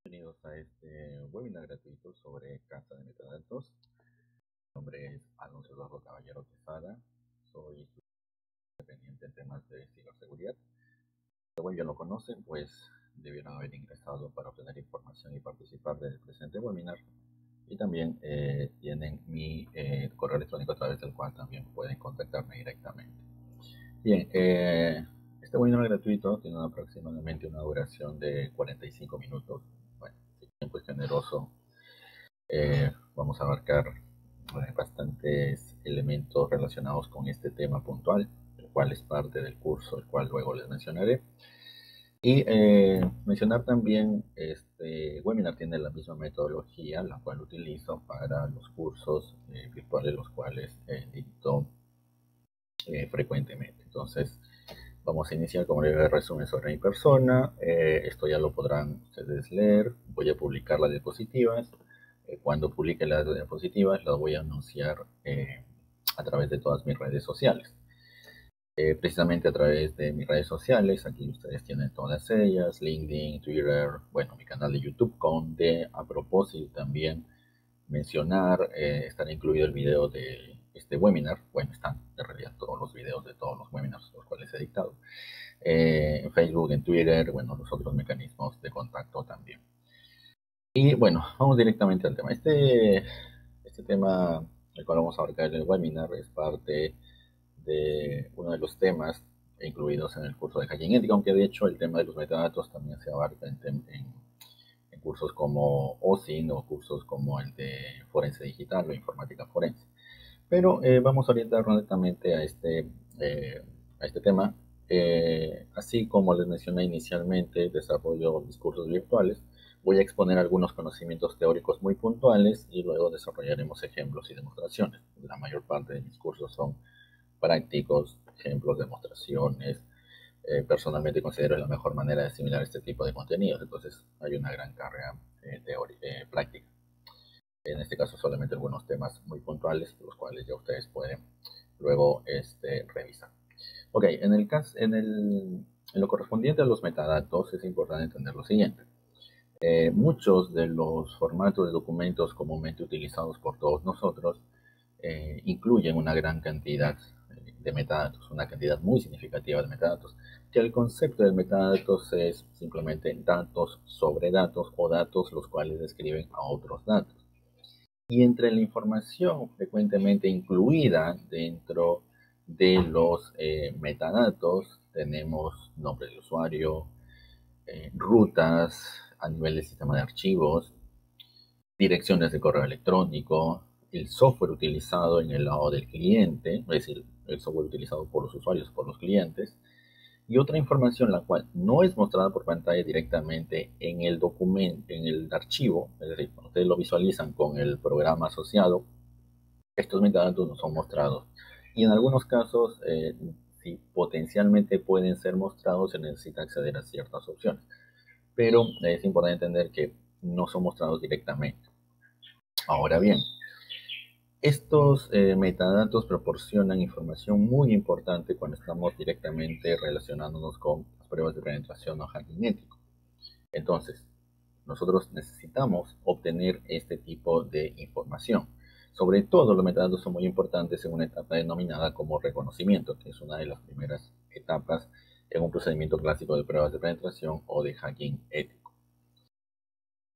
Bienvenidos a este webinar gratuito sobre casa de metadatos. Mi nombre es Alonso Eduardo Caballero Quesada. Soy independiente en temas de ciberseguridad. Como ya lo conocen, pues debieron haber ingresado para obtener información y participar del presente webinar. Y también tienen mi correo electrónico a través del cual también pueden contactarme directamente. Bien, este webinar gratuito tiene aproximadamente una duración de 45 minutos. Bueno, si el tiempo es generoso, vamos a abarcar bastantes elementos relacionados con este tema puntual, el cual es parte del curso, el cual luego les mencionaré. Y mencionar también, este webinar tiene la misma metodología, la cual utilizo para los cursos virtuales, los cuales dicto frecuentemente. Entonces, vamos a iniciar con un breve resumen sobre mi persona. Esto ya lo podrán ustedes leer. Voy a publicar las diapositivas. Cuando publique las diapositivas, las voy a anunciar a través de todas mis redes sociales. Precisamente a través de mis redes sociales, aquí ustedes tienen todas ellas, LinkedIn, Twitter, bueno, mi canal de YouTube, donde a propósito también mencionar, estará incluido el video de este webinar. Bueno, están en realidad todos los videos de todos los webinars los cuales he dictado. En Facebook, en Twitter, bueno, los otros mecanismos de contacto también. Y bueno, vamos directamente al tema. Este tema, el cual vamos a abarcar en el webinar, es parte de uno de los temas incluidos en el curso de Hacking Ético, aunque de hecho el tema de los metadatos también se abarca en cursos como OSINT o cursos como el de Forense Digital o Informática Forense. Pero vamos a orientarnos netamente a este tema. Así como les mencioné inicialmente, desarrollo mis cursos virtuales. Voy a exponer algunos conocimientos teóricos muy puntuales y luego desarrollaremos ejemplos y demostraciones. La mayor parte de mis cursos son prácticos, ejemplos, demostraciones. Personalmente considero la mejor manera de asimilar este tipo de contenidos. Entonces hay una gran carga práctica. En este caso solamente algunos temas muy puntuales, los cuales ya ustedes pueden luego revisar. Ok, en lo correspondiente a los metadatos es importante entender lo siguiente. Muchos de los formatos de documentos comúnmente utilizados por todos nosotros incluyen una gran cantidad de metadatos, una cantidad muy significativa de metadatos, que el concepto de metadatos es simplemente datos sobre datos o datos los cuales describen a otros datos. Y entre la información frecuentemente incluida dentro de los metadatos tenemos nombre de usuario, rutas a nivel del sistema de archivos, direcciones de correo electrónico, el software utilizado en el lado del cliente, es decir, el software utilizado por los usuarios, por los clientes, y otra información la cual no es mostrada por pantalla directamente en el documento, en el archivo, es decir, cuando ustedes lo visualizan con el programa asociado, estos metadatos no son mostrados. Y en algunos casos, si potencialmente pueden ser mostrados, se necesita acceder a ciertas opciones. Pero es importante entender que no son mostrados directamente. Ahora bien, estos metadatos proporcionan información muy importante cuando estamos directamente relacionándonos con las pruebas de penetración o hacking ético. Entonces, nosotros necesitamos obtener este tipo de información. Sobre todo, los metadatos son muy importantes en una etapa denominada como reconocimiento, que es una de las primeras etapas en un procedimiento clásico de pruebas de penetración o de hacking ético.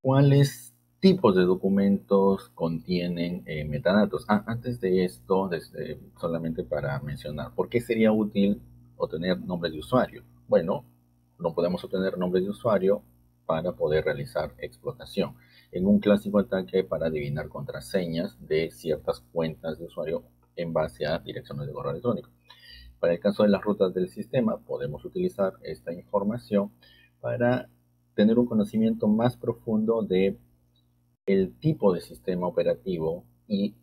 ¿Cuáles tipos de documentos contienen metadatos? Antes de esto, solamente para mencionar, ¿por qué sería útil obtener nombres de usuario? Bueno, no podemos obtener nombres de usuario para poder realizar explotación. En un clásico ataque para adivinar contraseñas de ciertas cuentas de usuario en base a direcciones de correo electrónico. Para el caso de las rutas del sistema, podemos utilizar esta información para tener un conocimiento más profundo de el tipo de sistema operativo y,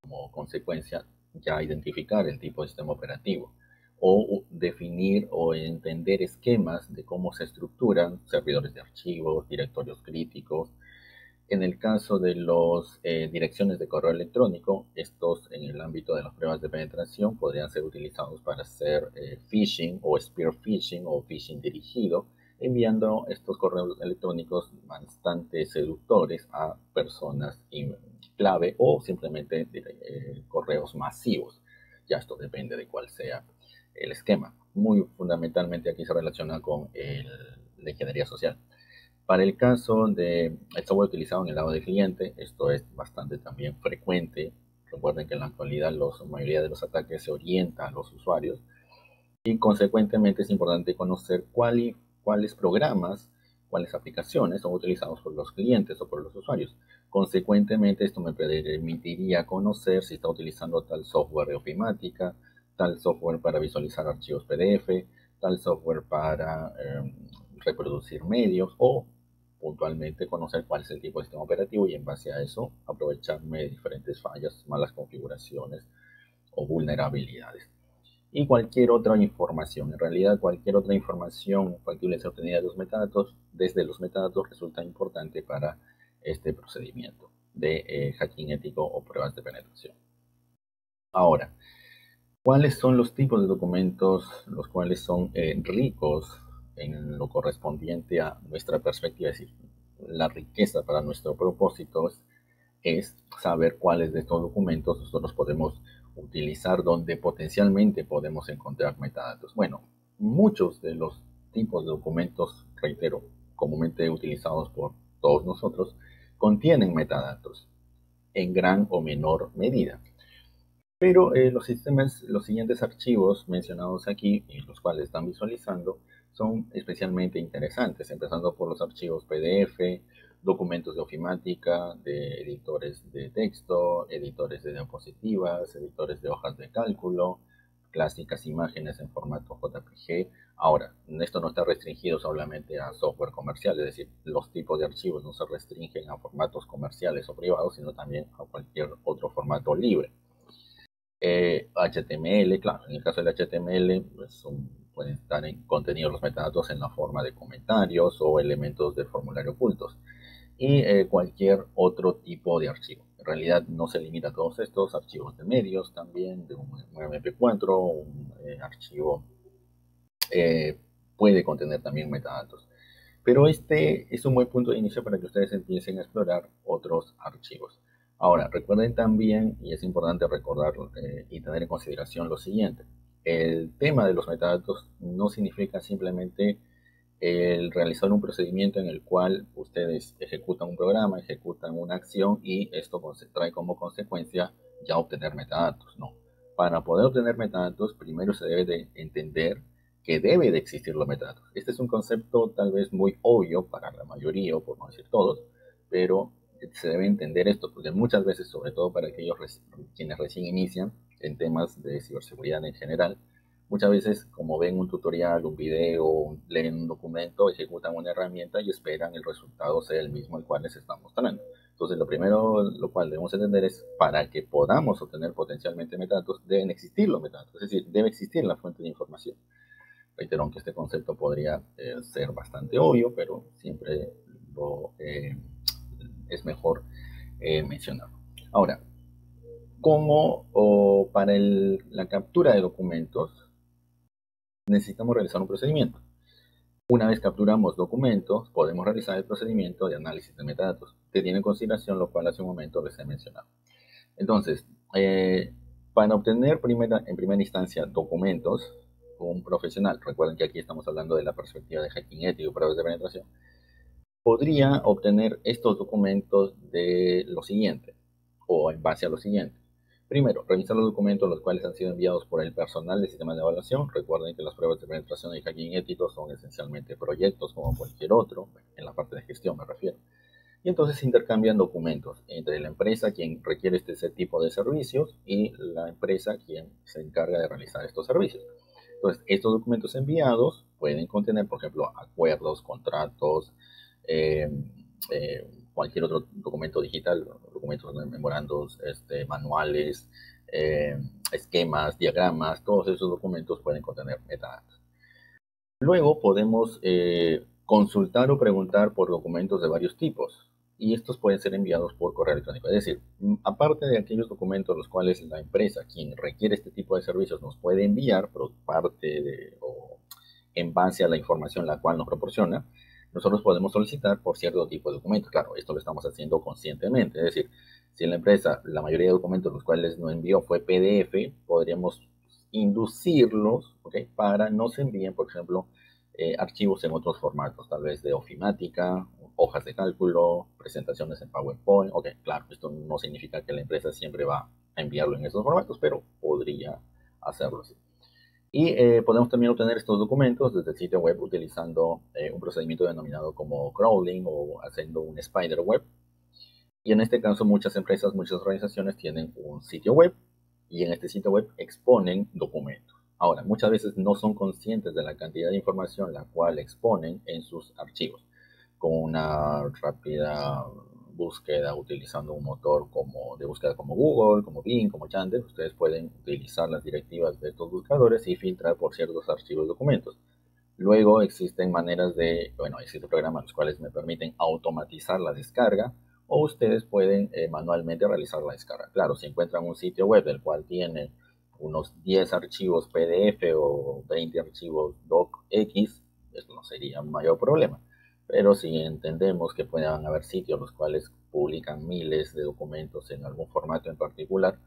como consecuencia, ya identificar el tipo de sistema operativo o definir o entender esquemas de cómo se estructuran servidores de archivos, directorios críticos. En el caso de las direcciones de correo electrónico, estos en el ámbito de las pruebas de penetración podrían ser utilizados para hacer phishing o spear phishing o phishing dirigido, enviando estos correos electrónicos bastante seductores a personas clave o simplemente correos masivos. Ya esto depende de cuál sea el esquema. Muy fundamentalmente aquí se relaciona con la ingeniería social. Para el caso de el software utilizado en el lado del cliente, esto es bastante también frecuente. Recuerden que en la actualidad la mayoría de los ataques se orientan a los usuarios y consecuentemente es importante conocer cuáles programas, cuáles aplicaciones son utilizados por los clientes o por los usuarios. Consecuentemente, esto me permitiría conocer si está utilizando tal software de ofimática, tal software para visualizar archivos PDF, tal software para reproducir medios o puntualmente conocer cuál es el tipo de sistema operativo y en base a eso aprovecharme de diferentes fallas, malas configuraciones o vulnerabilidades y cualquier otra información. En realidad, cualquier otra información factible de ser obtenida de los metadatos, desde los metadatos resulta importante para este procedimiento de hacking ético o pruebas de penetración. Ahora, ¿cuáles son los tipos de documentos los cuales son ricos en lo correspondiente a nuestra perspectiva? Es decir, la riqueza para nuestro propósito es saber cuáles de estos documentos nosotros podemos utilizar, donde potencialmente podemos encontrar metadatos. Bueno, muchos de los tipos de documentos, reitero, comúnmente utilizados por todos nosotros, contienen metadatos en gran o menor medida. Pero los siguientes archivos mencionados aquí, y los cuales están visualizando, son especialmente interesantes, empezando por los archivos PDF, documentos de ofimática, de editores de texto, editores de diapositivas, editores de hojas de cálculo, clásicas imágenes en formato JPG. Ahora, esto no está restringido solamente a software comercial, es decir, los tipos de archivos no se restringen a formatos comerciales o privados, sino también a cualquier otro formato libre. HTML, claro, en el caso del HTML pues pueden estar contenidos los metadatos en la forma de comentarios o elementos del formulario ocultos y cualquier otro tipo de archivo. En realidad no se limita a todos estos archivos de medios también, de un MP4, un archivo puede contener también metadatos. Pero este es un buen punto de inicio para que ustedes empiecen a explorar otros archivos. Ahora, recuerden también, y es importante recordar y tener en consideración lo siguiente, el tema de los metadatos no significa simplemente el realizar un procedimiento en el cual ustedes ejecutan un programa, ejecutan una acción y esto trae como consecuencia ya obtener metadatos. No. Para poder obtener metadatos, primero se debe de entender que debe de existir los metadatos. Este es un concepto tal vez muy obvio para la mayoría, o por no decir todos, pero se debe entender esto, porque muchas veces, sobre todo para aquellos quienes recién inician en temas de ciberseguridad en general, muchas veces como ven un tutorial, un video, leen un documento, ejecutan una herramienta y esperan el resultado sea el mismo al cual les están mostrando. Entonces lo primero, lo cual debemos entender es, para que podamos obtener potencialmente metadatos, deben existir los metadatos, es decir, debe existir la fuente de información. Reitero, aunque este concepto podría ser bastante obvio, pero siempre es mejor mencionarlo. Ahora, como para la captura de documentos, necesitamos realizar un procedimiento. Una vez capturamos documentos, podemos realizar el procedimiento de análisis de metadatos, que tiene en consideración lo cual hace un momento les he mencionado. Entonces, para obtener en primera instancia documentos, un profesional, recuerden que aquí estamos hablando de la perspectiva de hacking ético y pruebas de penetración, podría obtener estos documentos de lo siguiente, o en base a lo siguiente. Primero, revisar los documentos los cuales han sido enviados por el personal del sistema de evaluación. Recuerden que las pruebas de penetración y hacking ético son esencialmente proyectos como cualquier otro, en la parte de gestión me refiero. Y entonces se intercambian documentos entre la empresa quien requiere este tipo de servicios y la empresa quien se encarga de realizar estos servicios. Entonces, estos documentos enviados pueden contener, por ejemplo, acuerdos, contratos, eh, cualquier otro documento digital, documentos, memorandos, manuales, esquemas, diagramas, todos esos documentos pueden contener metadatos. Luego podemos consultar o preguntar por documentos de varios tipos y estos pueden ser enviados por correo electrónico. Es decir, aparte de aquellos documentos los cuales la empresa, quien requiere este tipo de servicios, nos puede enviar por parte de, o en base a la información la cual nos proporciona, nosotros podemos solicitar por cierto tipo de documentos. Claro, esto lo estamos haciendo conscientemente, es decir, si la empresa, la mayoría de documentos los cuales nos envió fue PDF, podríamos inducirlos, ¿okay?, para nos envíen, por ejemplo, archivos en otros formatos, tal vez de ofimática, hojas de cálculo, presentaciones en PowerPoint. Ok, claro, esto no significa que la empresa siempre va a enviarlo en esos formatos, pero podría hacerlo así. Y podemos también obtener estos documentos desde el sitio web utilizando un procedimiento denominado como crawling o haciendo un spider web. Y en este caso muchas empresas, muchas organizaciones tienen un sitio web y en este sitio web exponen documentos. Ahora, muchas veces no son conscientes de la cantidad de información la cual exponen en sus archivos. Con una rápida búsqueda utilizando un motor de búsqueda como Google, como Bing, como Yandex, ustedes pueden utilizar las directivas de estos buscadores y filtrar por ciertos archivos documentos. Luego existen existen programas los cuales me permiten automatizar la descarga o ustedes pueden manualmente realizar la descarga. Claro, si encuentran un sitio web del cual tiene unos 10 archivos PDF o 20 archivos docx, esto no sería un mayor problema. Pero si entendemos que puedan haber sitios los cuales publican miles de documentos en algún formato en particular,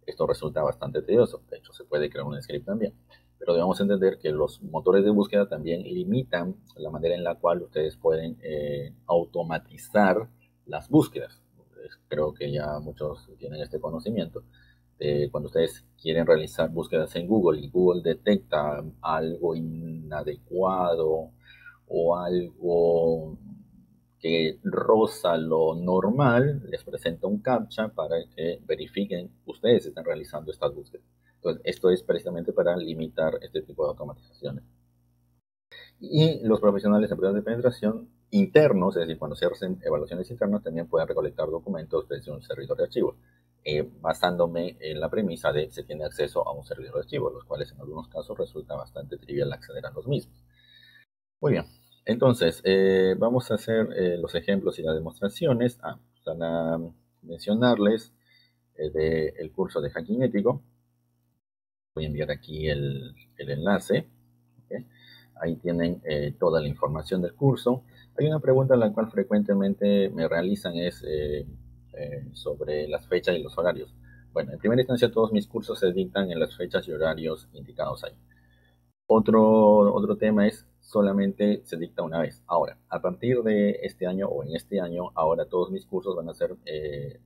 esto resulta bastante tedioso. De hecho, se puede crear un script también. Pero debemos entender que los motores de búsqueda también limitan la manera en la cual ustedes pueden automatizar las búsquedas. Creo que ya muchos tienen este conocimiento. Cuando ustedes quieren realizar búsquedas en Google y Google detecta algo inadecuado o algo que roza lo normal, les presenta un captcha para que verifiquen ustedes están realizando estas búsquedas. Entonces, esto es precisamente para limitar este tipo de automatizaciones. Y los profesionales en pruebas de penetración internos, es decir, cuando se hacen evaluaciones internas, también pueden recolectar documentos desde un servidor de archivos, basándome en la premisa de que se tiene acceso a un servidor de archivos, los cuales en algunos casos resulta bastante trivial acceder a los mismos. Muy bien, entonces vamos a hacer los ejemplos y las demostraciones. Para mencionarles del curso de hacking ético, voy a enviar aquí el enlace. ¿Okay? Ahí tienen toda la información del curso. Hay una pregunta la cual frecuentemente me realizan es sobre las fechas y los horarios. Bueno, en primera instancia todos mis cursos se dictan en las fechas y horarios indicados ahí. Otro tema es solamente se dicta una vez. Ahora, a partir de este año o en este año, ahora todos mis cursos van a ser,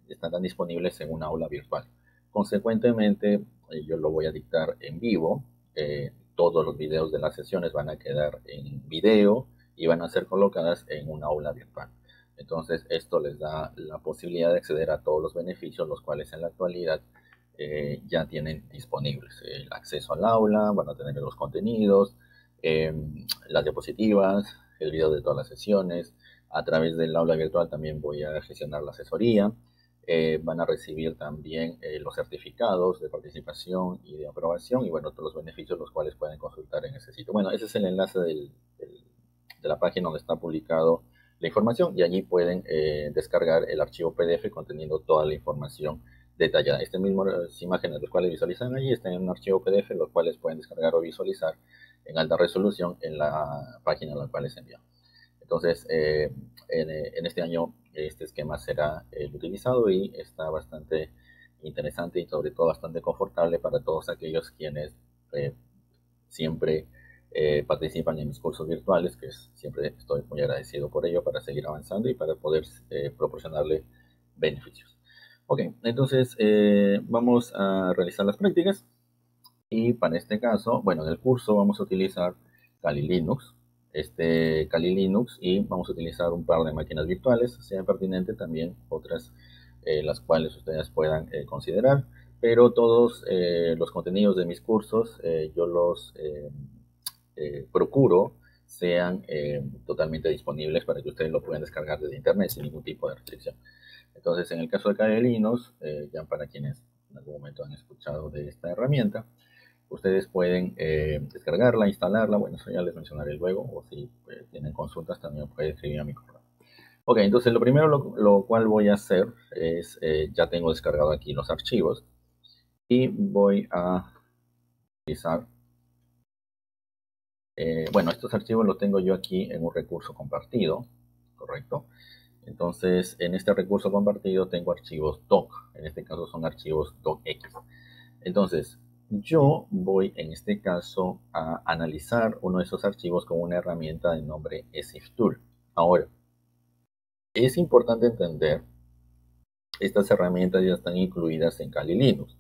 estarán disponibles en una aula virtual. Consecuentemente, yo lo voy a dictar en vivo. Todos los videos de las sesiones van a quedar en video y van a ser colocadas en una aula virtual. Entonces, esto les da la posibilidad de acceder a todos los beneficios, los cuales en la actualidad ya tienen disponibles el acceso al aula, van a tener los contenidos, las diapositivas, el video de todas las sesiones. A través del aula virtual también voy a gestionar la asesoría. Van a recibir también los certificados de participación y de aprobación y bueno, todos los beneficios los cuales pueden consultar en ese sitio. Bueno, ese es el enlace de la página donde está publicado la información y allí pueden descargar el archivo PDF conteniendo toda la información detallada. Estas mismas imágenes, las cuales visualizan allí, están en un archivo PDF, los cuales pueden descargar o visualizar en alta resolución en la página a la cual les envío. Entonces, en este año este esquema será el utilizado y está bastante interesante y sobre todo bastante confortable para todos aquellos quienes siempre participan en mis cursos virtuales, que siempre estoy muy agradecido por ello para seguir avanzando y para poder proporcionarle beneficios. Ok, entonces vamos a realizar las prácticas y para este caso, bueno, en el curso vamos a utilizar Kali Linux, Kali Linux y vamos a utilizar un par de máquinas virtuales, sea pertinente también otras las cuales ustedes puedan considerar, pero todos los contenidos de mis cursos yo los procuro sean totalmente disponibles para que ustedes lo puedan descargar desde internet sin ningún tipo de restricción. Entonces, en el caso de Kali Linux, ya para quienes en algún momento han escuchado de esta herramienta, ustedes pueden descargarla, instalarla, bueno, eso ya les mencionaré luego, o si tienen consultas también pueden escribir a mi correo. Ok, entonces lo primero lo cual voy a hacer es, ya tengo descargado aquí los archivos y voy a utilizar Bueno, estos archivos los tengo yo aquí en un recurso compartido, ¿correcto? Entonces, en este recurso compartido tengo archivos doc. En este caso son archivos docx. Entonces, yo voy en este caso a analizar uno de esos archivos con una herramienta de nombre siftool. Ahora, es importante entender, estas herramientas ya están incluidas en Kali Linux.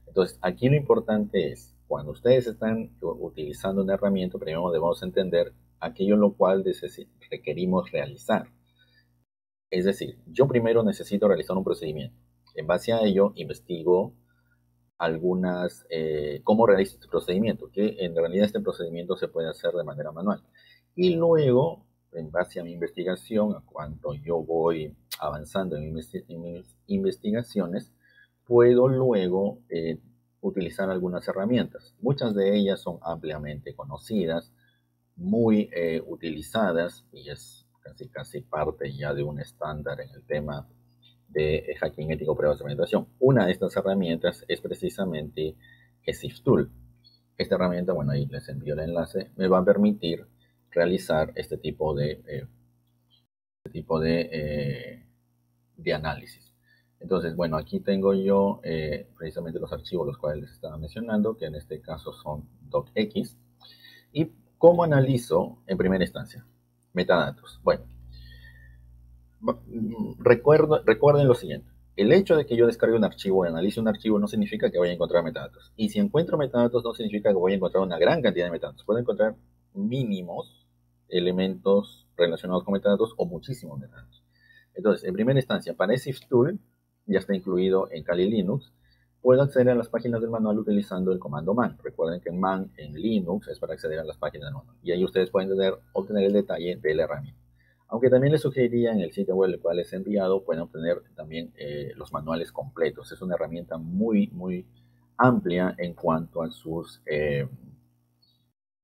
Entonces, aquí lo importante es, cuando ustedes están utilizando una herramienta, primero debemos entender aquello lo cual requerimos realizar. Es decir, yo primero necesito realizar un procedimiento. En base a ello, investigo cómo realizo este procedimiento, que en realidad este procedimiento se puede hacer de manera manual. Y luego, en base a mi investigación, a cuanto yo voy avanzando en mis investigaciones, puedo luego utilizar algunas herramientas. Muchas de ellas son ampliamente conocidas, muy utilizadas, y es casi parte ya de un estándar en el tema de hacking ético pruebas de implementación. Una de estas herramientas es precisamente siftool. Esta herramienta, bueno, ahí les envío el enlace, me va a permitir realizar este tipo de análisis. Entonces, bueno, aquí tengo yo precisamente los archivos los cuales les estaba mencionando, que en este caso son docx. ¿Y cómo analizo en primera instancia? Metadatos. Bueno, recuerden lo siguiente. El hecho de que yo descargue un archivo y analice un archivo no significa que vaya a encontrar metadatos. Y si encuentro metadatos no significa que voy a encontrar una gran cantidad de metadatos. Puedo encontrar mínimos elementos relacionados con metadatos o muchísimos metadatos. Entonces, en primera instancia, para siftool, ya está incluido en Kali Linux, puedo acceder a las páginas del manual utilizando el comando man. Recuerden que man en Linux es para acceder a las páginas del manual. Y ahí ustedes pueden obtener el detalle de la herramienta. Aunque también les sugeriría en el sitio web el cual les he enviado, pueden obtener también los manuales completos. Es una herramienta muy, muy amplia en cuanto a sus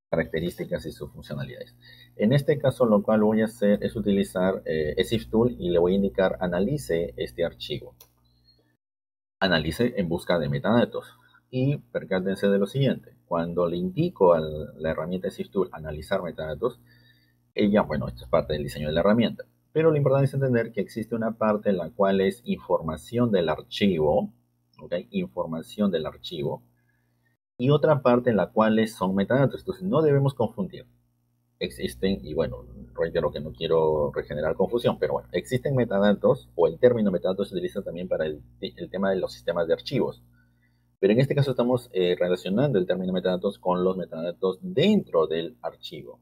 características y sus funcionalidades. En este caso, lo cual voy a hacer es utilizar siftool y le voy a indicar analice este archivo. Analice en busca de metadatos. Y percátense de lo siguiente. Cuando le indico a la herramienta siftool analizar metadatos, ella, bueno, esto es parte del diseño de la herramienta, pero lo importante es entender que existe una parte en la cual es información del archivo, ¿ok? Información del archivo, y otra parte en la cual son metadatos. Entonces no debemos confundir. Existen, y bueno, reitero que no quiero regenerar confusión, pero bueno, existen metadatos, o el término metadatos se utiliza también para el tema de los sistemas de archivos. Pero en este caso estamos relacionando el término metadatos con los metadatos dentro del archivo.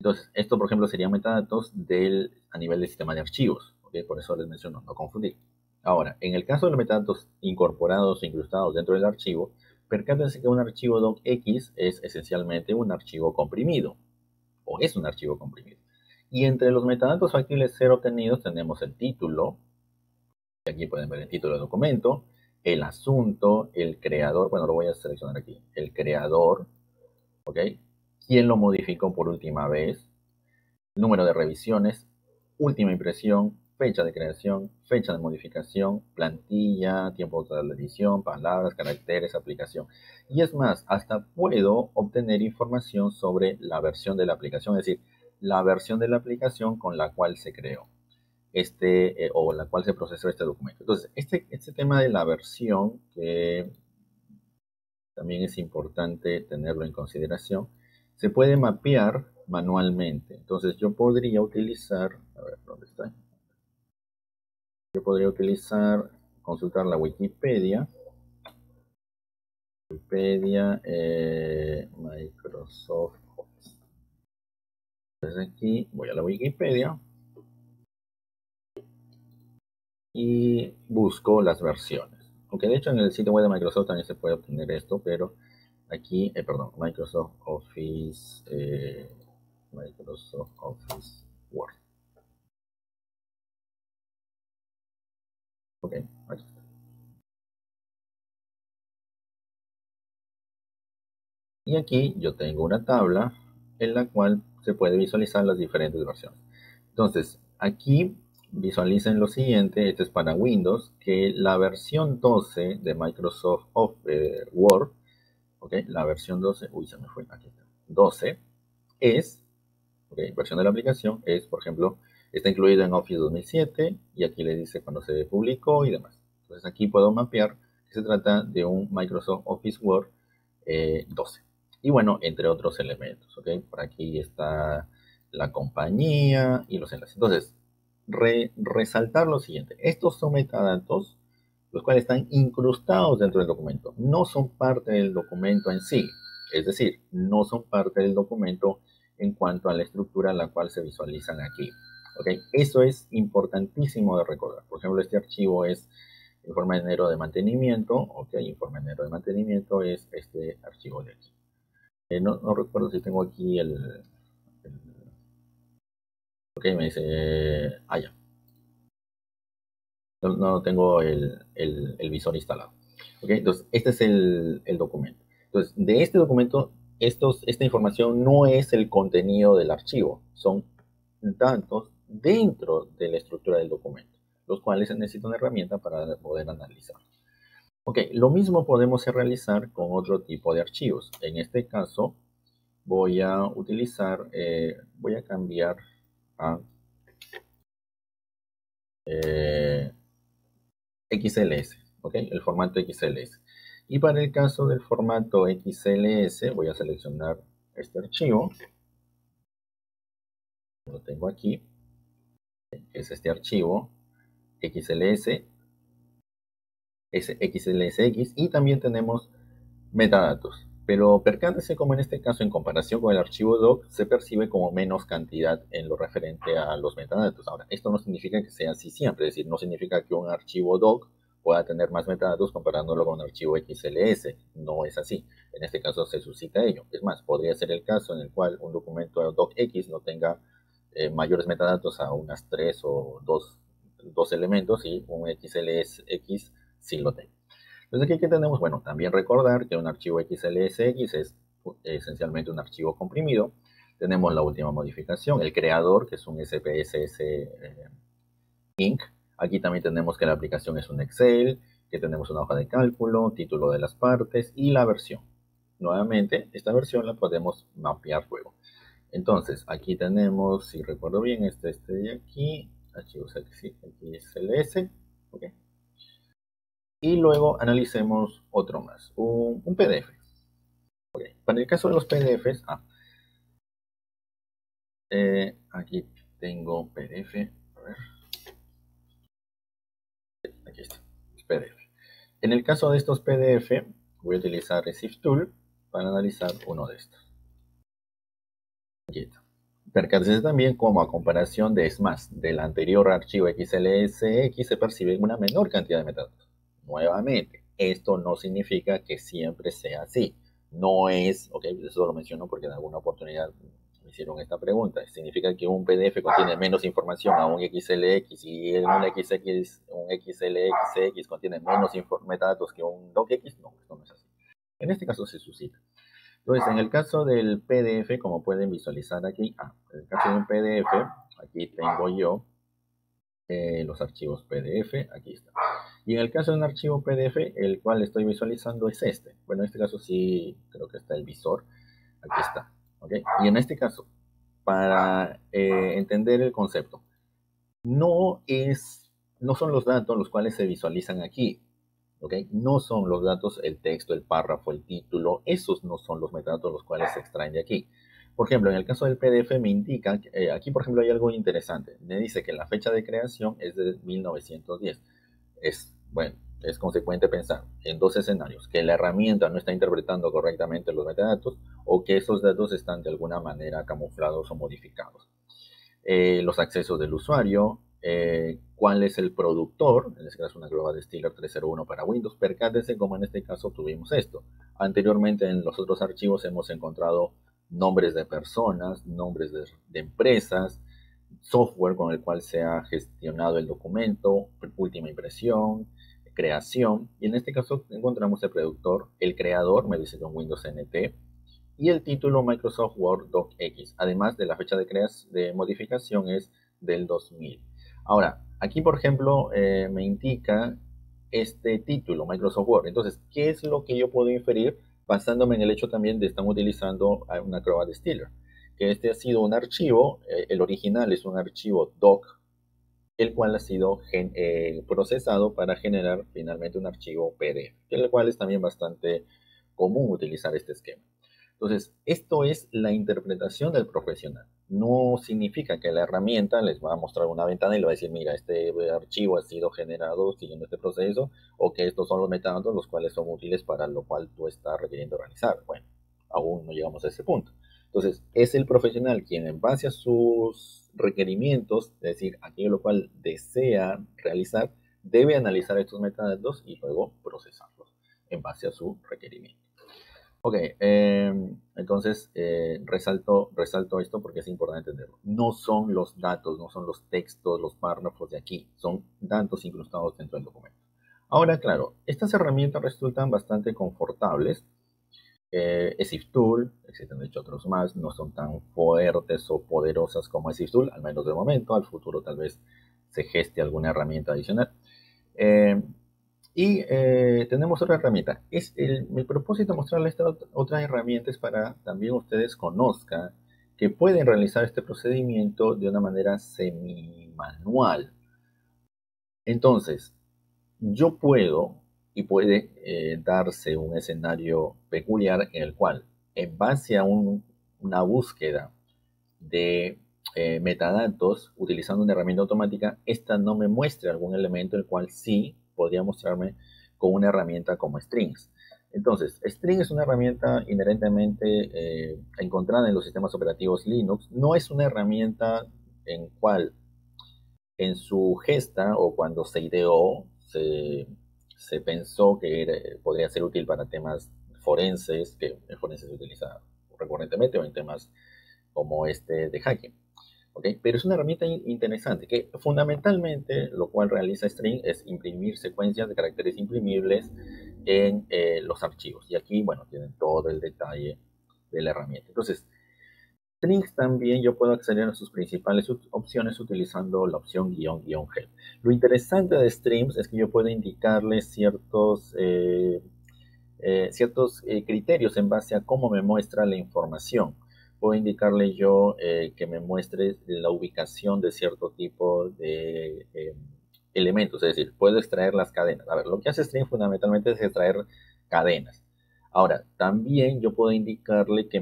Entonces, esto, por ejemplo, serían metadatos a nivel del sistema de archivos. ¿Okay? Por eso les menciono, no confundir. Ahora, en el caso de los metadatos incorporados o incrustados dentro del archivo, percátense que un archivo docx es esencialmente un archivo comprimido, o es un archivo comprimido. Y entre los metadatos factibles ser obtenidos tenemos el título, y aquí pueden ver el título del documento, el asunto, el creador, bueno, lo voy a seleccionar aquí, el creador, ¿ok? ¿Quién lo modificó por última vez? Número de revisiones, última impresión, fecha de creación, fecha de modificación, plantilla, tiempo total de edición, palabras, caracteres, aplicación. Y es más, hasta puedo obtener información sobre la versión de la aplicación, es decir, la versión de la aplicación con la cual se creó o la cual se procesó este documento. Entonces, este tema de la versión, que también es importante tenerlo en consideración, se puede mapear manualmente. Entonces yo podría utilizar, a ver, ¿dónde está? Yo podría utilizar, consultar la Wikipedia, Microsoft Office. Entonces aquí voy a la Wikipedia y busco las versiones. Aunque de hecho en el sitio web de Microsoft también se puede obtener esto, pero aquí, perdón, Microsoft Office Word. Ok, aquí está. Y aquí yo tengo una tabla en la cual se puede visualizar las diferentes versiones. Entonces, aquí visualicen lo siguiente, este es para Windows, que la versión 12 de Microsoft Word, ¿ok? La versión 12, uy, se me fue, aquí está. 12 es, versión de la aplicación es, por ejemplo, está incluido en Office 2007 y aquí le dice cuando se publicó y demás. Entonces aquí puedo mapear que se trata de un Microsoft Office Word 12. Y bueno, entre otros elementos, ¿ok? Por aquí está la compañía y los enlaces. Entonces, resaltar lo siguiente. Estos son metadatos los cuales están incrustados dentro del documento. No son parte del documento en sí. Es decir, no son parte del documento en cuanto a la estructura en la cual se visualizan aquí. ¿Ok? Eso es importantísimo de recordar. Por ejemplo, este archivo es informe de enero de mantenimiento. ¿Ok? Informe de enero de mantenimiento es este archivo de aquí. No recuerdo si tengo aquí ok, me dice... ya. No tengo el visor instalado. ¿Ok? Entonces, este es el documento. Entonces, de este documento, esta información no es el contenido del archivo, son datos dentro de la estructura del documento, los cuales se necesita una herramienta para poder analizar. Ok, lo mismo podemos realizar con otro tipo de archivos. En este caso, voy a utilizar, voy a cambiar a XLS, ¿ok? El formato XLS. Y para el caso del formato XLS, voy a seleccionar este archivo. Lo tengo aquí. Es este archivo XLS, es XLSX y también tenemos metadatos. Pero percántese como en este caso, en comparación con el archivo doc, se percibe como menos cantidad en lo referente a los metadatos. Ahora, esto no significa que sea así siempre, es decir, no significa que un archivo doc pueda tener más metadatos comparándolo con un archivo XLS. No es así. En este caso se suscita ello. Es más, podría ser el caso en el cual un documento docx no tenga mayores metadatos a unas 3 o 2 elementos y un XLSX sí lo tenga. Entonces aquí que tenemos, bueno, también recordar que un archivo XLSX es esencialmente un archivo comprimido. Tenemos la última modificación, el creador, que es un SPSS Inc. Aquí también tenemos que la aplicación es un Excel, que tenemos una hoja de cálculo, título de las partes y la versión. Nuevamente, esta versión la podemos mapear luego. Entonces, aquí tenemos, si recuerdo bien, este de aquí, archivos XLS, ok. Y luego analicemos otro más, un PDF. Okay. Para el caso de los PDFs, aquí tengo PDF. A ver, aquí está, PDF. En el caso de estos PDF, voy a utilizar ReceiveTool para analizar uno de estos. Aquí está. Percátense también como a comparación de ESMAS, del anterior archivo XLSX, se percibe una menor cantidad de metadatos. Nuevamente, esto no significa que siempre sea así. No es, ok, eso lo menciono porque en alguna oportunidad me hicieron esta pregunta. ¿Significa que un PDF contiene menos información a un XLX y un XLXX contiene menos metadatos que un docx? No, esto no es así. En este caso se suscita. Entonces, en el caso del PDF, como pueden visualizar aquí, en el caso de un PDF, aquí tengo yo los archivos PDF, aquí está. Y en el caso de un archivo PDF, el cual estoy visualizando es este. Bueno, en este caso sí creo que está el visor, aquí está. ¿Okay? Y en este caso, para entender el concepto, no son los datos los cuales se visualizan aquí. ¿Okay? No son los datos, el texto, el párrafo, el título, esos no son los metadatos los cuales se extraen de aquí. Por ejemplo, en el caso del PDF me indica, aquí por ejemplo hay algo interesante, me dice que la fecha de creación es de 1910. Bueno, es consecuente pensar en dos escenarios, que la herramienta no está interpretando correctamente los metadatos o que esos datos están de alguna manera camuflados o modificados. Los accesos del usuario, cuál es el productor, en este caso una Global Distiller 301 para Windows. Percátense como en este caso tuvimos esto. Anteriormente en los otros archivos hemos encontrado nombres de personas, nombres de empresas, software con el cual se ha gestionado el documento, última impresión, creación, y en este caso encontramos el productor, el creador, me dice con Windows NT, y el título Microsoft Word docx, además de la fecha de modificación es del 2000. Ahora, aquí por ejemplo me indica este título Microsoft Word. Entonces, ¿qué es lo que yo puedo inferir basándome en el hecho también de están utilizando una Acrobat Distiller, que este ha sido un archivo, el original es un archivo doc, el cual ha sido procesado para generar finalmente un archivo PDF, el cual es también bastante común utilizar este esquema. Entonces, esto es la interpretación del profesional. No significa que la herramienta les va a mostrar una ventana y le va a decir, mira, este archivo ha sido generado siguiendo este proceso, o que estos son los metadatos los cuales son útiles para lo cual tú estás requiriendo realizar. Bueno, aún no llegamos a ese punto. Entonces, es el profesional quien en base a sus requerimientos, es decir, aquello lo cual desea realizar, debe analizar estos metadatos y luego procesarlos en base a su requerimiento. Ok, entonces resalto esto porque es importante entenderlo. No son los datos, no son los textos, los párrafos de aquí, son datos incrustados dentro del documento. Ahora, claro, estas herramientas resultan bastante confortables. ExifTool, existen de hecho otros más, no son tan fuertes o poderosas como ExifTool, al menos de momento. Al futuro tal vez se geste alguna herramienta adicional. Eh, tenemos otra herramienta. Mi propósito mostrarles esta otra herramienta es para también ustedes conozcan que pueden realizar este procedimiento de una manera semi-manual. Entonces, yo puedo y puede darse un escenario peculiar en el cual, en base a una búsqueda de metadatos utilizando una herramienta automática, esta no me muestre algún elemento el cual sí podría mostrarme con una herramienta como Strings. Entonces, String es una herramienta inherentemente encontrada en los sistemas operativos Linux. No es una herramienta en cual en su gesta o cuando se ideó se pensó que podría ser útil para temas forenses, que en forenses se utiliza recurrentemente, o en temas como este de hacking. ¿Okay? Pero es una herramienta interesante que fundamentalmente lo cual realiza String es imprimir secuencias de caracteres imprimibles en los archivos. Y aquí, bueno, tienen todo el detalle de la herramienta. Entonces, Strings también yo puedo acceder a sus principales opciones utilizando la opción --help. Lo interesante de Strings es que yo puedo indicarle ciertos criterios en base a cómo me muestra la información. Puedo indicarle yo que me muestre la ubicación de cierto tipo de elementos, es decir, puedo extraer las cadenas. A ver, lo que hace String fundamentalmente es extraer cadenas. Ahora, también yo puedo indicarle que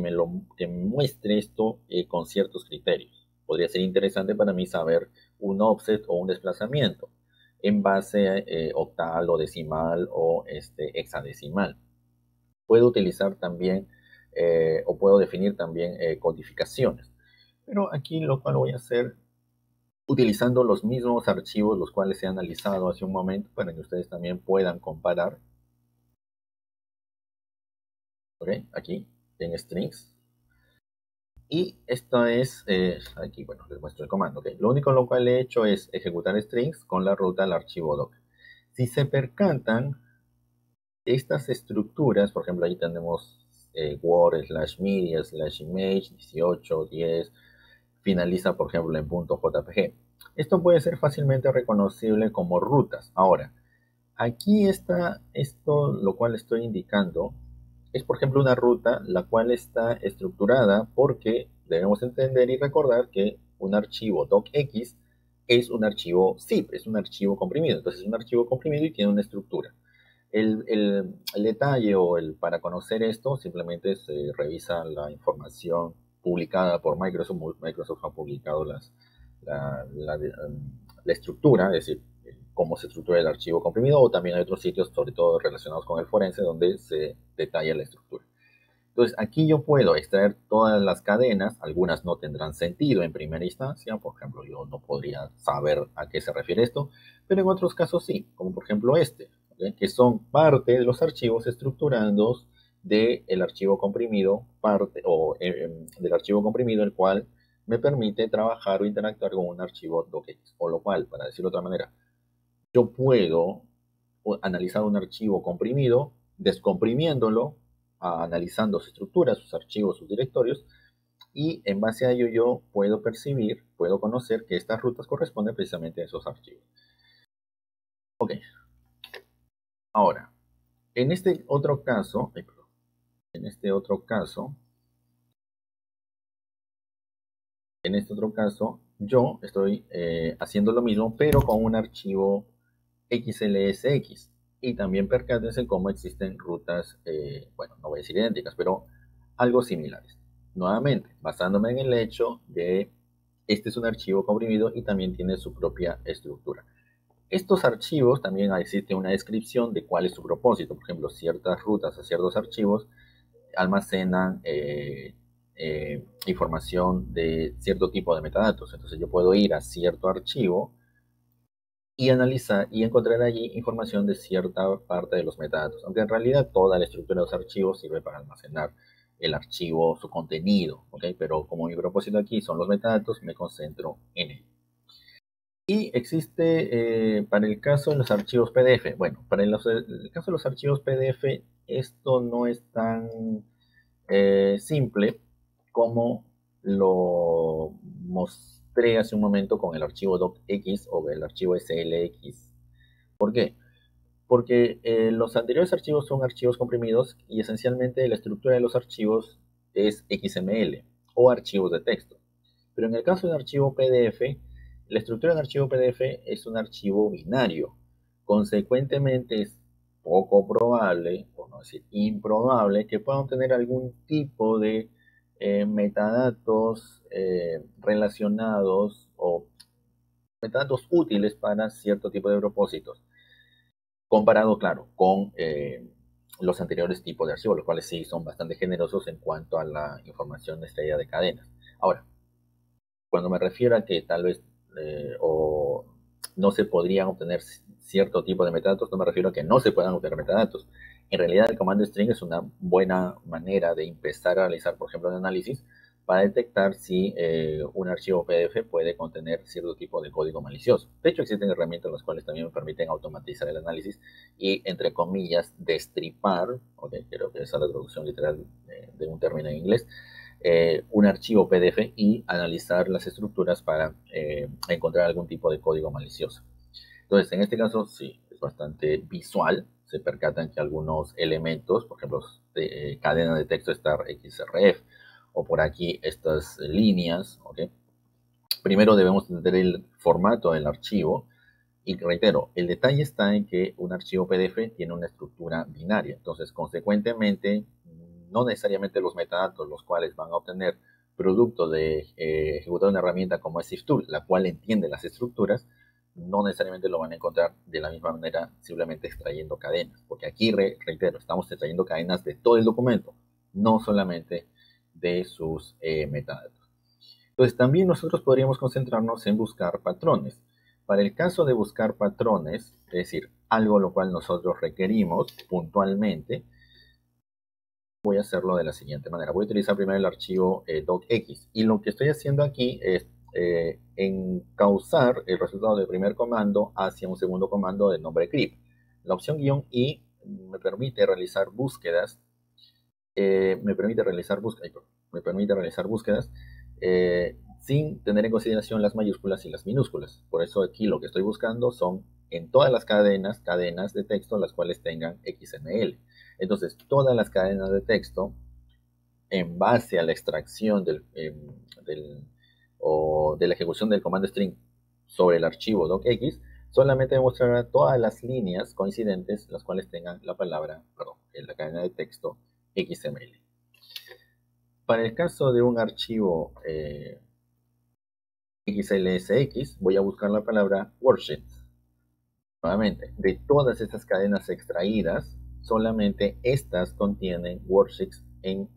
que me muestre esto con ciertos criterios. Podría ser interesante para mí saber un offset o un desplazamiento en base octal o decimal o hexadecimal. Puedo utilizar también o puedo definir también codificaciones. Pero aquí lo cual voy a hacer utilizando los mismos archivos los cuales he analizado hace un momento para que ustedes también puedan comparar. ¿Ok? Aquí en strings. Y esto es, aquí, bueno, les muestro el comando. ¿Okay? Lo único lo cual he hecho es ejecutar strings con la ruta al archivo doc. Si se percatan, estas estructuras, por ejemplo, ahí tenemos Word /media /image 18, 10, finaliza, por ejemplo, en .jpg. Esto puede ser fácilmente reconocible como rutas. Ahora, aquí está esto, lo cual estoy indicando, es por ejemplo una ruta la cual está estructurada porque debemos entender y recordar que un archivo docx es un archivo zip, es un archivo comprimido. Entonces es un archivo comprimido y tiene una estructura. El detalle para conocer esto simplemente se revisa la información publicada por Microsoft. Microsoft ha publicado la estructura, es decir, cómo se estructura el archivo comprimido, o también hay otros sitios, sobre todo relacionados con el forense, donde se detalla la estructura. Entonces, aquí yo puedo extraer todas las cadenas, algunas no tendrán sentido en primera instancia, por ejemplo, yo no podría saber a qué se refiere esto, pero en otros casos sí, como por ejemplo este, ¿okay? Que son parte de los archivos estructurandos del archivo comprimido, del archivo comprimido, el cual me permite trabajar o interactuar con un archivo docx, o lo cual, para decirlo de otra manera, yo puedo analizar un archivo comprimido, descomprimiéndolo, analizando su estructura, sus archivos, sus directorios, y en base a ello yo puedo percibir, puedo conocer que estas rutas corresponden precisamente a esos archivos. Ok. Ahora, en este otro caso, En este otro caso, yo estoy haciendo lo mismo, pero con un archivo XLSX. Y también percátense cómo existen rutas, bueno, no voy a decir idénticas, pero algo similares. Nuevamente, basándome en el hecho de este es un archivo comprimido y también tiene su propia estructura. Estos archivos también existe una descripción de cuál es su propósito. Por ejemplo, ciertas rutas a ciertos archivos almacenan información de cierto tipo de metadatos. Entonces yo puedo ir a cierto archivo y analizar y encontrar allí información de cierta parte de los metadatos, aunque en realidad toda la estructura de los archivos sirve para almacenar el archivo, su contenido, ¿ok? Pero como mi propósito aquí son los metadatos, me concentro en él. Y existe para el caso de los archivos PDF. Bueno, para el caso de los archivos PDF, esto no es tan simple como lo mostré hace un momento con el archivo docx o el archivo slx. ¿Por qué? Porque los anteriores archivos son archivos comprimidos y esencialmente la estructura de los archivos es XML o archivos de texto. Pero en el caso de un archivo PDF, la estructura de un archivo PDF es un archivo binario. Consecuentemente es poco probable, por no decir improbable, que puedan tener algún tipo de metadatos relacionados o metadatos útiles para cierto tipo de propósitos. Comparado, claro, con los anteriores tipos de archivos, los cuales sí son bastante generosos en cuanto a la información extraída de cadenas. Ahora, cuando me refiero a que tal vez o no se podrían obtener cierto tipo de metadatos, no me refiero a que no se puedan obtener metadatos. En realidad, el comando string es una buena manera de empezar a realizar, por ejemplo, un análisis para detectar si un archivo PDF puede contener cierto tipo de código malicioso. De hecho, existen herramientas las cuales también me permiten automatizar el análisis y, entre comillas, destripar, okay, creo que esa es la traducción literal de un término en inglés, un archivo PDF y analizar las estructuras para encontrar algún tipo de código malicioso. Entonces, en este caso sí, es bastante visual. Se percatan que algunos elementos, por ejemplo, de cadena de texto star XRF, o por aquí estas líneas, ¿okay? Primero debemos entender el formato del archivo. Y reitero, el detalle está en que un archivo PDF tiene una estructura binaria. Entonces, consecuentemente, no necesariamente los metadatos, los cuales van a obtener producto de ejecutar una herramienta como es SIFTool, la cual entiende las estructuras, no necesariamente lo van a encontrar de la misma manera simplemente extrayendo cadenas. Porque aquí, reitero, estamos extrayendo cadenas de todo el documento, no solamente de sus metadatos. Entonces, también nosotros podríamos concentrarnos en buscar patrones. Para el caso de buscar patrones, es decir, algo lo cual nosotros requerimos puntualmente, voy a hacerlo de la siguiente manera. Voy a utilizar primero el archivo docx y lo que estoy haciendo aquí es encauzar el resultado del primer comando hacia un segundo comando de nombre crib. La opción "-i" me permite realizar búsquedas, sin tener en consideración las mayúsculas y las minúsculas. Por eso aquí lo que estoy buscando son en todas las cadenas de texto las cuales tengan XML. Entonces, todas las cadenas de texto, en base a la extracción o de la ejecución del comando string sobre el archivo docx, solamente mostrará todas las líneas coincidentes las cuales tengan la palabra, perdón, en la cadena de texto XML. Para el caso de un archivo XLSX, voy a buscar la palabra worksheets. Nuevamente, de todas estas cadenas extraídas, solamente estas contienen worksheets en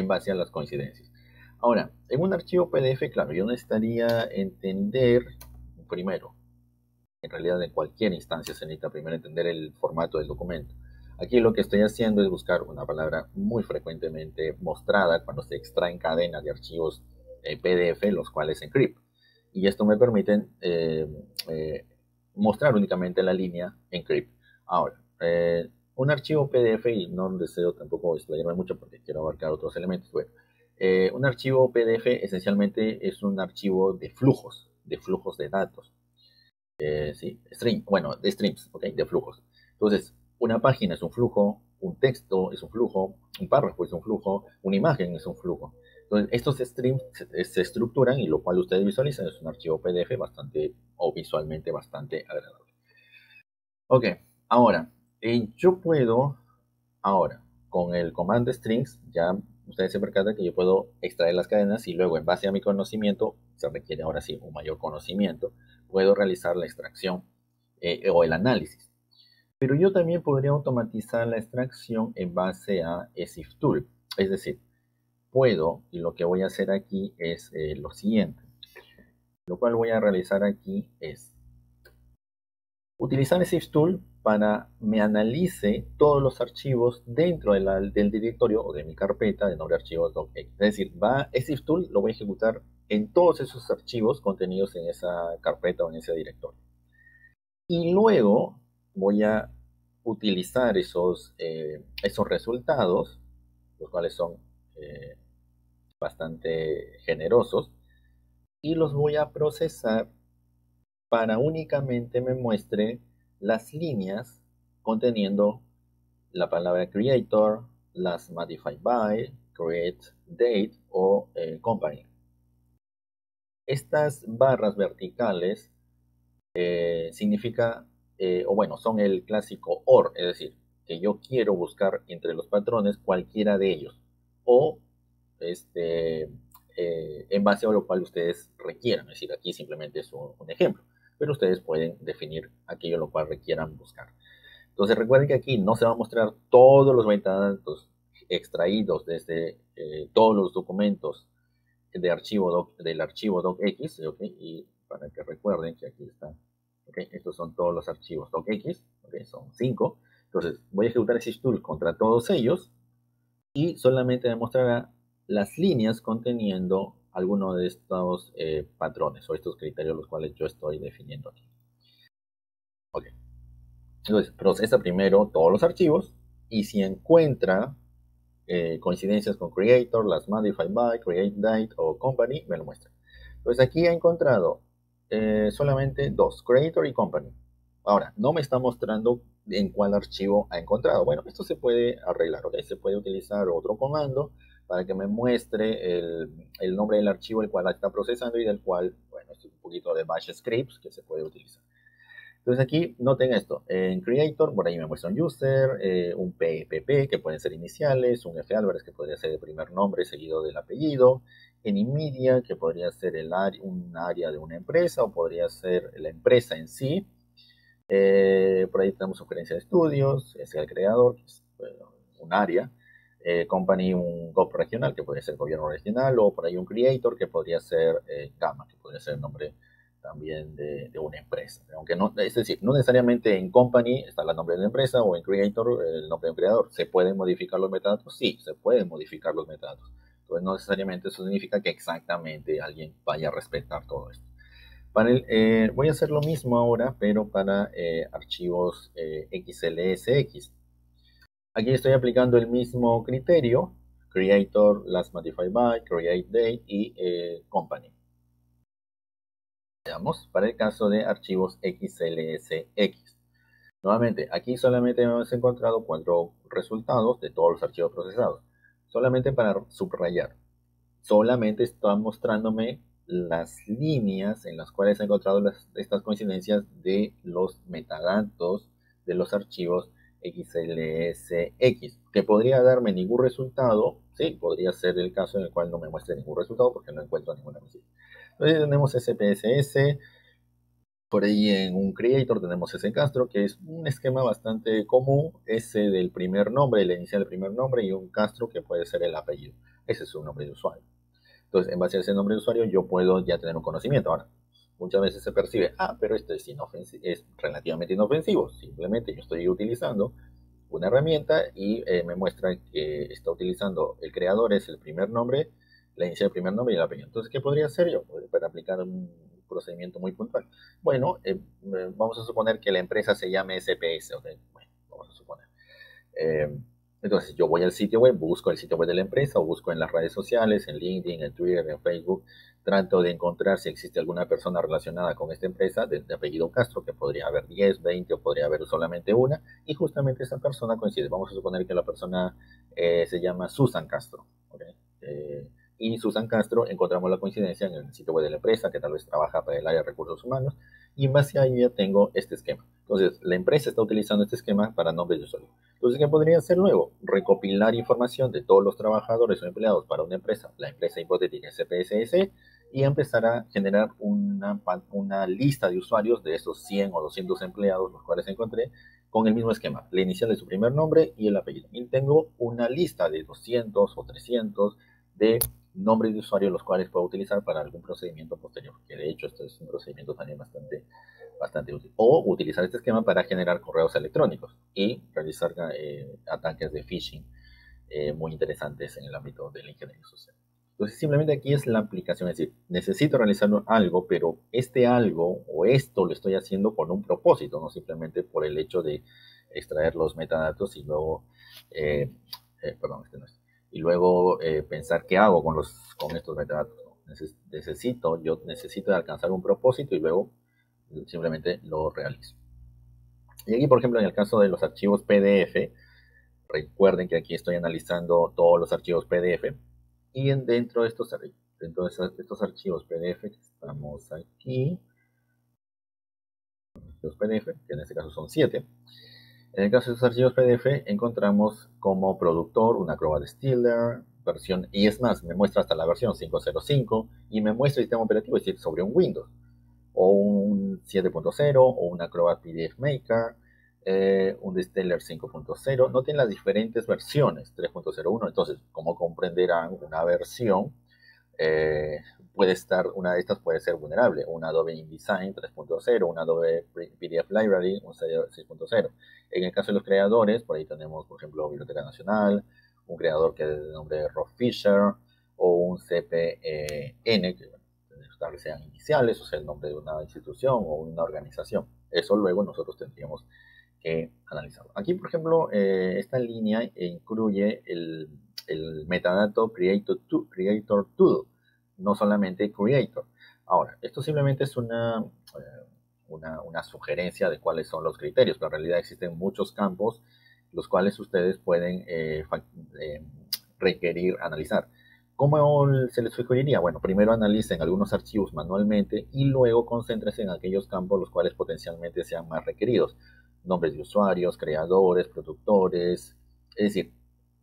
base a las coincidencias. Ahora, en un archivo PDF, claro, yo necesitaría entender primero, en realidad en cualquier instancia se necesita primero entender el formato del documento. Aquí lo que estoy haciendo es buscar una palabra muy frecuentemente mostrada cuando se extraen cadenas de archivos PDF, los cuales encrypt. Y esto me permite mostrar únicamente la línea encrypt. Ahora, un archivo PDF, y no deseo tampoco explayarme mucho porque quiero abarcar otros elementos. Bueno, un archivo PDF esencialmente es un archivo de flujos de datos. Sí, de streams, ¿ok? De flujos. Entonces, una página es un flujo, un texto es un flujo, un párrafo es un flujo, una imagen es un flujo. Entonces, estos streams se estructuran y lo cual ustedes visualizan es un archivo PDF bastante, o visualmente bastante agradable. Ok, ahora, yo puedo, ahora, con el command strings, ya ustedes se percatan que yo puedo extraer las cadenas y luego, en base a mi conocimiento, se requiere ahora sí un mayor conocimiento, puedo realizar la extracción o el análisis. Pero yo también podría automatizar la extracción en base a SIF Tool. Es decir, puedo, y lo que voy a hacer aquí es lo siguiente. Lo cual voy a realizar aquí es utilizar SIF Tool para me analice todos los archivos dentro del directorio o de mi carpeta de nombre archivos docx. Es decir, SIF Tool lo voy a ejecutar en todos esos archivos contenidos en esa carpeta o en ese directorio. Y luego voy a utilizar esos resultados, los cuales son bastante generosos, y los voy a procesar para únicamente me muestre las líneas conteniendo la palabra creator, las modified by, create date o company. Estas barras verticales significa, o bueno, son el clásico OR, es decir, que yo quiero buscar entre los patrones cualquiera de ellos, o en base a lo cual ustedes requieran, es decir, aquí simplemente es un ejemplo, pero ustedes pueden definir aquello lo cual requieran buscar. Entonces recuerden que aquí no se va a mostrar todos los metadatos extraídos desde todos los documentos del archivo docx, ¿okay? Y para que recuerden que aquí está, ¿okay? Estos son todos los archivos docx, ¿okay? Son 5. Entonces voy a ejecutar systool contra todos ellos y solamente me mostrará las líneas conteniendo alguno de estos patrones o estos criterios los cuales yo estoy definiendo aquí. Ok. Entonces procesa primero todos los archivos y si encuentra coincidencias con creator, las modified by, create date o company, me lo muestra. Entonces aquí he encontrado solamente dos, creator y company. Ahora, no me está mostrando en cuál archivo ha encontrado. Bueno, esto se puede arreglar, ¿ok? Se puede utilizar otro comando para que me muestre el nombre del archivo el cual está procesando y del cual, bueno, es un poquito de bash scripts que se puede utilizar. Entonces aquí noten esto, en Creator por ahí me muestra un user, un PPP que pueden ser iniciales, un F Álvarez que podría ser el primer nombre seguido del apellido, en Media que podría ser un área de una empresa o podría ser la empresa en sí. Por ahí tenemos sugerencia de estudios, es el creador, que es un área. Company, un GOP regional que podría ser gobierno regional, o por ahí un creator que podría ser Gamma, que podría ser el nombre también de una empresa. Aunque no, es decir, no necesariamente en company está el nombre de la empresa o en creator el nombre del creador. ¿Se pueden modificar los metadatos? Sí, se pueden modificar los metadatos. Entonces no necesariamente eso significa que exactamente alguien vaya a respetar todo esto. Voy a hacer lo mismo ahora, pero para archivos XLSX. Aquí estoy aplicando el mismo criterio, creator, last modified by, create date y company. Veamos, para el caso de archivos XLSX. Nuevamente, aquí solamente hemos encontrado 4 resultados de todos los archivos procesados. Solamente para subrayar. Solamente está mostrándome las líneas en las cuales he encontrado estas coincidencias de los metadatos de los archivos XLSX, que podría darme ningún resultado. Sí, podría ser el caso en el cual no me muestre ningún resultado porque no encuentro ninguna coincidencia. Entonces tenemos SPSS, por ahí en un creator tenemos ese Castro, que es un esquema bastante común, ese del primer nombre, el inicial del primer nombre, y un Castro que puede ser el apellido. Ese es su nombre de usuario. Entonces, en base a ese nombre de usuario, yo puedo ya tener un conocimiento. Ahora, muchas veces se percibe, pero esto es relativamente inofensivo. Simplemente yo estoy utilizando una herramienta y me muestra que está utilizando el creador, es el primer nombre, la inicial del primer nombre y el apellido. Entonces, ¿qué podría hacer yo? Para aplicar un procedimiento muy puntual. Bueno, vamos a suponer que la empresa se llame SPS, ¿ok? Bueno, vamos a suponer. Entonces yo voy al sitio web, busco el sitio web de la empresa o busco en las redes sociales, en LinkedIn, en Twitter, en Facebook, trato de encontrar si existe alguna persona relacionada con esta empresa de apellido Castro, que podría haber 10, 20 o podría haber solamente una, y justamente esa persona coincide. Vamos a suponer que la persona se llama Susan Castro. ¿Okay? Y Susan Castro encontramos la coincidencia en el sitio web de la empresa, que tal vez trabaja para el área de recursos humanos, y en base a ella tengo este esquema. Entonces, la empresa está utilizando este esquema para nombres de usuario. Entonces, ¿qué podría hacer luego? Recopilar información de todos los trabajadores o empleados para una empresa, la empresa hipotética SPSS, y empezar a generar una lista de usuarios de esos 100 o 200 empleados, los cuales encontré, con el mismo esquema, la inicial de su primer nombre y el apellido. Y tengo una lista de 200 o 300 de nombres de usuario los cuales puedo utilizar para algún procedimiento posterior, que de hecho esto es un procedimiento también bastante útil. O utilizar este esquema para generar correos electrónicos y realizar ataques de phishing muy interesantes en el ámbito de la ingeniería social. Entonces, simplemente aquí es la aplicación, es decir, necesito realizar algo, pero este algo o esto lo estoy haciendo con un propósito, no simplemente por el hecho de extraer los metadatos y luego, perdón, este no es, y luego pensar qué hago con estos metadatos. ¿No? Yo necesito alcanzar un propósito y luego simplemente lo realizo. Y aquí, por ejemplo, en el caso de los archivos PDF, recuerden que aquí estoy analizando todos los archivos PDF y dentro de estos archivos PDF que estamos aquí, los PDF, que en este caso son 7. En el caso de estos archivos PDF encontramos como productor una Acrobat Stealer, versión, y es más, me muestra hasta la versión 5.05 y me muestra el sistema operativo, es decir, sobre un Windows o un 7.0 o un Acrobat PDF Maker, un Disteller 5.0, no tiene las diferentes versiones 3.01, entonces como comprenderán una versión eh, una de estas puede ser vulnerable, un Adobe InDesign 3.0, un Adobe PDF Library, un 6.0. En el caso de los creadores, por ahí tenemos, por ejemplo, Biblioteca Nacional, un creador que es de nombre Rob Fisher, o un CPN, que tal vez sean iniciales, o sea, el nombre de una institución o una organización. Eso luego nosotros tendríamos que analizarlo. Aquí, por ejemplo, esta línea incluye el metadato creator to, no solamente creator. Ahora, esto simplemente es una sugerencia de cuáles son los criterios, pero en realidad existen muchos campos los cuales ustedes pueden requerir analizar. ¿Cómo se les sugeriría? Bueno, primero analicen algunos archivos manualmente y luego concéntrense en aquellos campos los cuales potencialmente sean más requeridos. Nombres de usuarios, creadores, productores, es decir,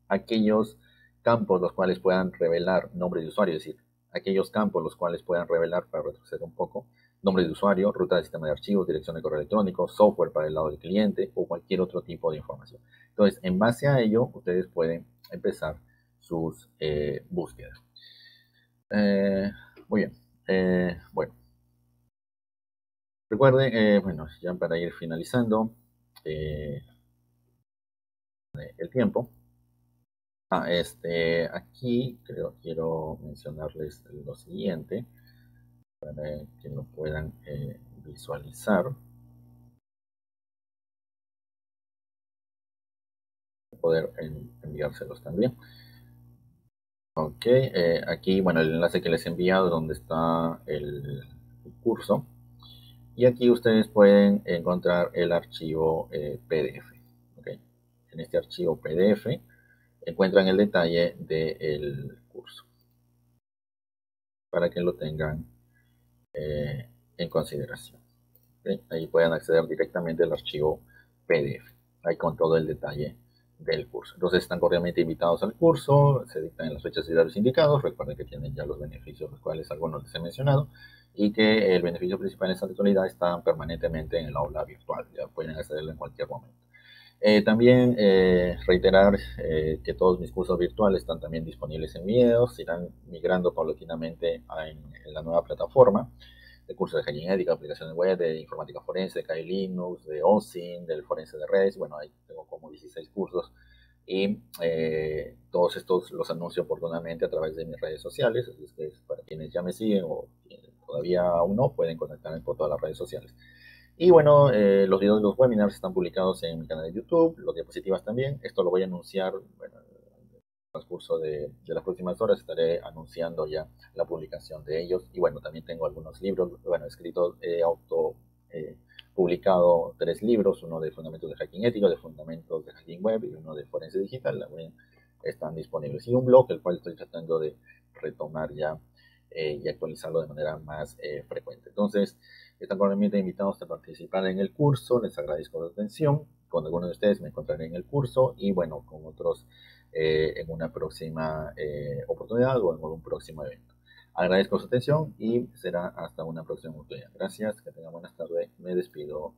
aquellos campos los cuales puedan revelar nombres de usuario, es decir, aquellos campos los cuales puedan revelar, para retroceder un poco, nombre de usuario, ruta de sistema de archivos, dirección de correo electrónico, software para el lado del cliente o cualquier otro tipo de información. Entonces, en base a ello, ustedes pueden empezar sus búsquedas. Muy bien. Bueno, recuerden, bueno, ya para ir finalizando el tiempo. Aquí quiero mencionarles lo siguiente para que lo puedan visualizar, poder enviárselos también. Ok, aquí, bueno, el enlace que les he enviado donde está el curso. Y aquí ustedes pueden encontrar el archivo PDF. ¿Okay? En este archivo PDF encuentran el detalle del curso para que lo tengan en consideración. ¿Okay? Ahí pueden acceder directamente al archivo PDF, ahí con todo el detalle del curso. Entonces están cordialmente invitados al curso, se dictan en las fechas y horarios indicados, recuerden que tienen ya los beneficios, los cuales algunos les he mencionado, y que el beneficio principal en esta actualidad está permanentemente en el aula virtual, ya pueden accederlo en cualquier momento. También reiterar que todos mis cursos virtuales están también disponibles en videos, irán migrando paulatinamente en la nueva plataforma de cursos de hacking ética, aplicaciones web, de informática forense, de KI Linux, de OSINT, del forense de redes. Bueno, ahí tengo como 16 cursos y todos estos los anuncio oportunamente a través de mis redes sociales. Así es que para quienes ya me siguen o todavía aún no, pueden contactarme por todas las redes sociales. Y bueno, los videos de los webinars están publicados en mi canal de YouTube, las diapositivas también. Esto lo voy a anunciar, bueno, en el transcurso de las próximas horas estaré anunciando ya la publicación de ellos. Y bueno, también tengo algunos libros, bueno, escritos, publicado 3 libros, uno de Fundamentos de Hacking Ético, de Fundamentos de Hacking Web y uno de Forense Digital. También están disponibles. Y un blog, el cual estoy tratando de retomar ya y actualizarlo de manera más frecuente. Entonces, están cordialmente invitados a participar en el curso. Les agradezco la atención. Con algunos de ustedes me encontraré en el curso y bueno, con otros en una próxima oportunidad o en un próximo evento. Agradezco su atención y será hasta una próxima oportunidad. Gracias, que tengan buenas tardes. Me despido.